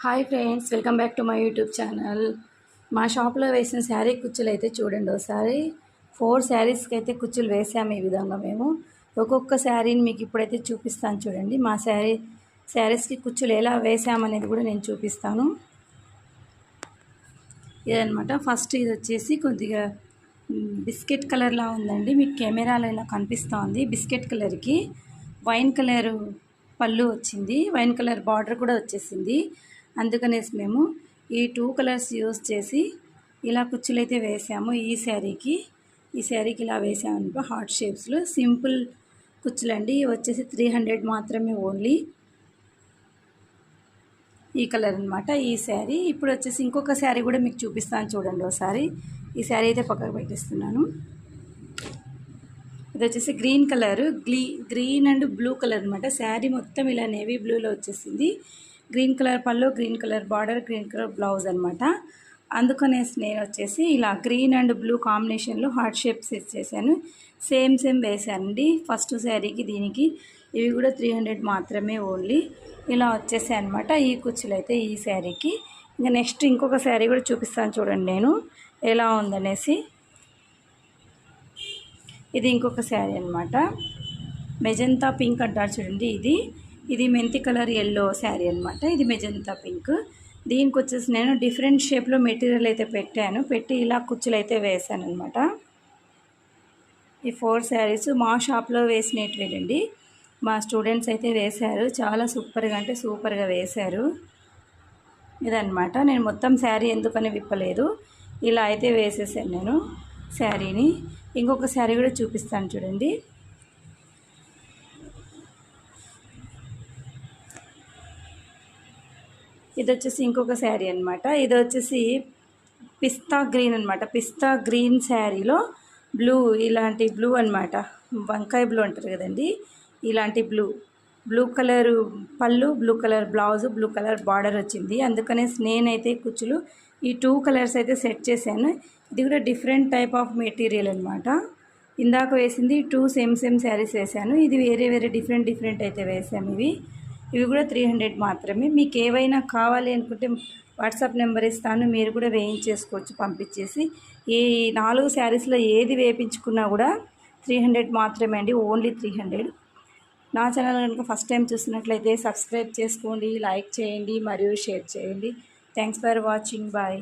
Hi friends, welcome back to my YouTube channel. మా షాప్లో వేసిన శారీ కుచ్చులు అయితే చూడండి. ఒకసారి 4 శారీస్కి అయితే కుచ్చులు వేసాము. ఈ విధంగా మేము ఒక్కొక్క శారీని మీకు ఇప్పుడైతే చూపిస్తాను చూడండి. మా శారీస్కి కుచ్చులు ఎలా వేసామనేది కూడా నేను చూపిస్తాను. ఇదనమాట. ఫస్ట్ ఇది వచ్చేసి కొద్దిగా బిస్కెట్ కలర్లా ఉందండి. మీకు కెమెరాలో ఇలా కనిపిస్తోంది. బిస్కెట్ కలర్కి వైన్ కలర్ పళ్ళు వచ్చింది, వైన్ కలర్ బార్డర్ కూడా వచ్చేసింది. అందుకనేసి మేము ఈ 2 కలర్స్ యూస్ చేసి ఇలా కుచ్చులైతే వేసాము. ఈ శారీకి ఇలా వేసాము హార్ట్ షేప్స్లో. సింపుల్ కుచ్చులండి. ఇవి వచ్చేసి 300 మాత్రమే ఓన్లీ. ఈ కలర్ అనమాట ఈ శారీ. ఇప్పుడు వచ్చేసి ఇంకొక శారీ కూడా మీకు చూపిస్తాను చూడండి ఒకసారి. ఈ శారీ అయితే పక్కకు పెట్టేస్తున్నాను. ఇది వచ్చేసి green colour, green and blue colour అనమాట. శారీ మొత్తం ఇలా నేవీ బ్లూలో వచ్చేసింది. గ్రీన్ కలర్ పళ్ళు, green colour border, green colour blouse అనమాట. అందుకనేసి నేను వచ్చేసి ఇలా గ్రీన్ అండ్ బ్లూ కాంబినేషన్లో హార్ట్ షేప్స్ ఇచ్చేసాను. సేమ్ వేసానండి ఫస్ట్ శారీకి దీనికి. ఇవి కూడా 300 మాత్రమే ఓన్లీ. ఇలా వచ్చేసాయి అనమాట ఈ కుచ్చులు అయితే ఈ శారీకి. ఇంకా నెక్స్ట్ ఇంకొక శారీ కూడా చూపిస్తాను చూడండి నేను ఎలా ఉందనేసి. ఇది ఇంకొక శారీ అనమాట. మెజంతా పింక్ అంటారు చూడండి. ఇది మెంతి కలర్ ఎల్లో శారీ అనమాట. ఇది మెజంతా పింక్. దీనికి వచ్చేసి నేను డిఫరెంట్ షేప్లో మెటీరియల్ అయితే పెట్టి ఇలా కుచ్చులు అయితే వేసాను అనమాట. ఈ 4 శారీస్ మా షాప్లో వేసినటువండి. మా స్టూడెంట్స్ అయితే వేశారు. చాలా సూపర్గా అంటే సూపర్గా వేశారు. ఇదనమాట. నేను మొత్తం శారీ ఎందుకని విప్పలేదు, ఇలా అయితే వేసేసాను నేను శారీని. ఇంకొక శారీ కూడా చూపిస్తాను చూడండి. ఇది వచ్చేసి ఇంకొక శారీ అనమాట. ఇది వచ్చేసి పిస్తా గ్రీన్ అనమాట. పిస్తా గ్రీన్ శారీలో బ్లూ, ఇలాంటి బ్లూ అనమాట. వంకాయ బ్లూ అంటారు కదండి, ఇలాంటి బ్లూ కలర్ పళ్ళు, blue colour blouse, blue colour border వచ్చింది. అందుకనే నేనైతే కుచ్చులు ఈ 2 కలర్స్ అయితే సెట్ చేశాను. ఇది కూడా డిఫరెంట్ టైప్ ఆఫ్ మెటీరియల్ అనమాట. ఇందాక వేసింది 2 సేమ్ శారీస్ వేసాను. ఇది వేరే డిఫరెంట్ అయితే వేసాము. ఇవి కూడా 300 మాత్రమే. మీకు ఏవైనా కావాలి అనుకుంటే వాట్సాప్ నెంబర్ ఇస్తాను, మీరు కూడా వేయించేసుకోవచ్చు పంపించేసి. ఈ 4 శారీస్లో ఏది వేయించుకున్నా కూడా 300 మాత్రమే అండి, ఓన్లీ 300. నా ఛానల్ కనుక ఫస్ట్ టైం చూస్తున్నట్లయితే సబ్స్క్రైబ్ చేసుకోండి, లైక్ చేయండి మరియు షేర్ చేయండి. Thanks for watching. బాయ్.